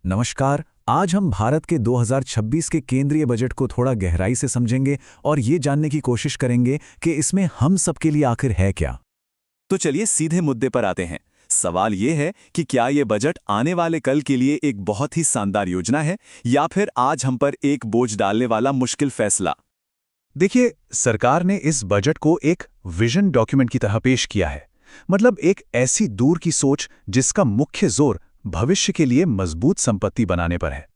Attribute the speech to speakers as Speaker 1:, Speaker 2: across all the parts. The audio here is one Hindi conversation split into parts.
Speaker 1: नमस्कार। आज हम भारत के 2026 के केंद्रीय बजट को थोड़ा गहराई से समझेंगे और ये जानने की कोशिश करेंगे कि इसमें हम सबके लिए आखिर है क्या।
Speaker 2: तो चलिए सीधे मुद्दे पर आते हैं। सवाल ये है कि क्या ये बजट आने वाले कल के लिए एक बहुत ही शानदार योजना है या फिर आज हम पर एक बोझ डालने वाला मुश्किल फैसला।
Speaker 1: देखिए, सरकार ने इस बजट को एक विजन डॉक्यूमेंट की तरह पेश किया है। मतलब एक ऐसी दूर की सोच जिसका मुख्य जोर भविष्य के लिए मजबूत संपत्ति बनाने पर है।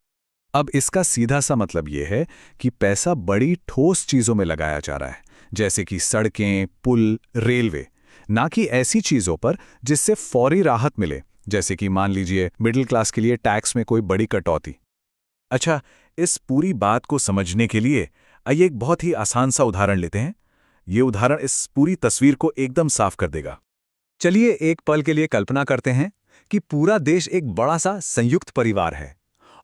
Speaker 1: अब इसका सीधा सा मतलब यह है कि पैसा बड़ी ठोस चीजों में लगाया जा रहा है, जैसे कि सड़कें, पुल, रेलवे, ना कि ऐसी चीजों पर जिससे फौरी राहत मिले, जैसे कि मान लीजिए मिडिल क्लास के लिए टैक्स में कोई बड़ी कटौती। अच्छा, इस पूरी बात को समझने के लिए आइए एक बहुत ही आसान सा उदाहरण लेते हैं। ये उदाहरण इस पूरी तस्वीर को एकदम साफ कर देगा। चलिए एक पल के लिए कल्पना करते हैं कि पूरा देश एक बड़ा सा संयुक्त परिवार है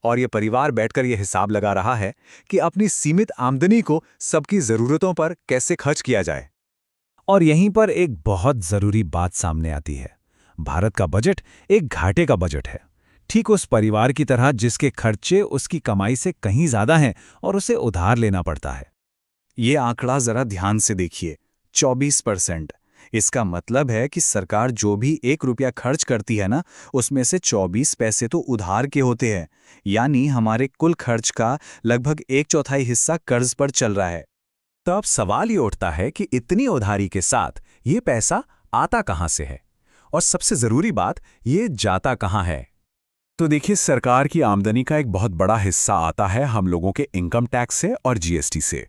Speaker 1: और ये परिवार बैठकर ये हिसाब लगा रहा है कि अपनी सीमित आमदनी को सबकी जरूरतों पर कैसे खर्च किया जाए। और यहीं पर एक बहुत जरूरी बात सामने आती है। भारत का बजट एक घाटे का बजट है, ठीक उस परिवार की तरह जिसके खर्चे उसकी कमाई से कहीं ज्यादा हैं और उसे उधार लेना पड़ता है। ये आंकड़ा जरा ध्यान से देखिए, 24%। इसका मतलब है कि सरकार जो भी 1 रुपया खर्च करती है ना, उसमें से 24 पैसे तो उधार के होते हैं। यानी हमारे कुल खर्च का लगभग 1/4 हिस्सा कर्ज पर चल रहा है। तो अब सवाल ये उठता है कि इतनी उधारी के साथ ये पैसा आता कहां से है, और सबसे जरूरी बात, ये जाता कहां है। तो देखिए, सरकार की आमदनी का एक बहुत बड़ा हिस्सा आता है हम लोगों के इनकम टैक्स से और जीएसटी से।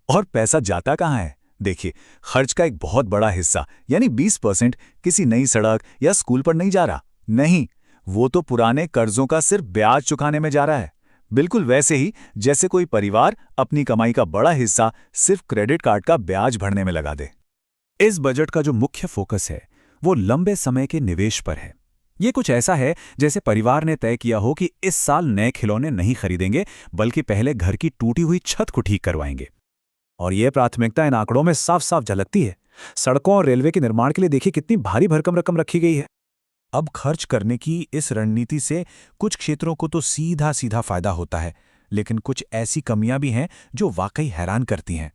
Speaker 1: और पैसा जाता कहां है? देखिए, खर्च का एक बहुत बड़ा हिस्सा यानी 20% किसी नई सड़क या स्कूल पर नहीं जा रहा। नहीं, वो तो पुराने कर्जों का सिर्फ ब्याज चुकाने में जा रहा है। बिल्कुल वैसे ही जैसे कोई परिवार अपनी कमाई का बड़ा हिस्सा सिर्फ क्रेडिट कार्ड का ब्याज भरने में लगा दे। इस बजट का जो मुख्य फोकस है वो लंबे समय के निवेश पर है। ये कुछ ऐसा है जैसे परिवार ने तय किया हो कि इस साल नए खिलौने नहीं खरीदेंगे, बल्कि पहले घर की टूटी हुई छत को ठीक करवाएंगे। और ये प्राथमिकता इन आंकड़ों में साफ साफ झलकती है। सड़कों और रेलवे के निर्माण के लिए देखिए कितनी भारी भरकम रकम रखी गई है। अब खर्च करने की इस रणनीति से कुछ क्षेत्रों को तो सीधा सीधा फायदा होता है, लेकिन कुछ ऐसी कमियां भी हैं जो वाकई हैरान करती हैं।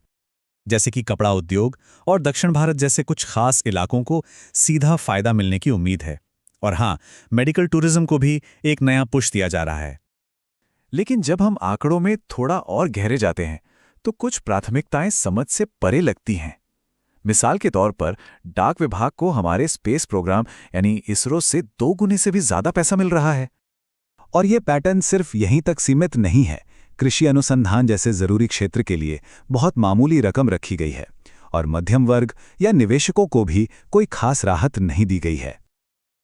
Speaker 1: जैसे कि कपड़ा उद्योग और दक्षिण भारत जैसे कुछ खास इलाकों को सीधा फायदा मिलने की उम्मीद है। और हाँ, मेडिकल टूरिज्म को भी एक नया पुश दिया जा रहा है। लेकिन जब हम आंकड़ों में थोड़ा और गहरे जाते हैं तो कुछ प्राथमिकताएं समझ से परे लगती हैं। मिसाल के तौर पर डाक विभाग को हमारे स्पेस प्रोग्राम यानी इसरो से 2 गुने से भी ज्यादा पैसा मिल रहा है। और ये पैटर्न सिर्फ यहीं तक सीमित नहीं है। कृषि अनुसंधान जैसे जरूरी क्षेत्र के लिए बहुत मामूली रकम रखी गई है और मध्यम वर्ग या निवेशकों को भी कोई खास राहत नहीं दी गई है।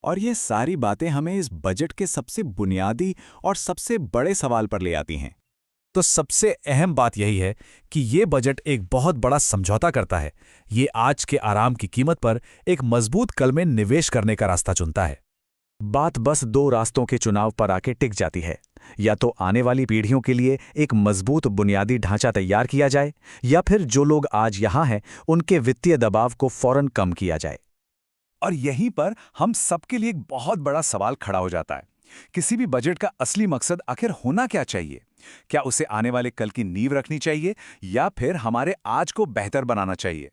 Speaker 1: और ये सारी बातें हमें इस बजट के सबसे बुनियादी और सबसे बड़े सवाल पर ले आती हैं। तो सबसे अहम बात यही है कि ये बजट एक बहुत बड़ा समझौता करता है। ये आज के आराम की कीमत पर एक मजबूत कल में निवेश करने का रास्ता चुनता है। बात बस 2 रास्तों के चुनाव पर आके टिक जाती है। या तो आने वाली पीढ़ियों के लिए एक मजबूत बुनियादी ढांचा तैयार किया जाए, या फिर जो लोग आज यहां हैं उनके वित्तीय दबाव को फौरन कम किया जाए। और यहीं पर हम सबके लिए एक बहुत बड़ा सवाल खड़ा हो जाता है। किसी भी बजट का असली मकसद आखिर होना क्या चाहिए? क्या उसे आने वाले कल की नींव रखनी चाहिए या फिर हमारे आज को बेहतर बनाना चाहिए?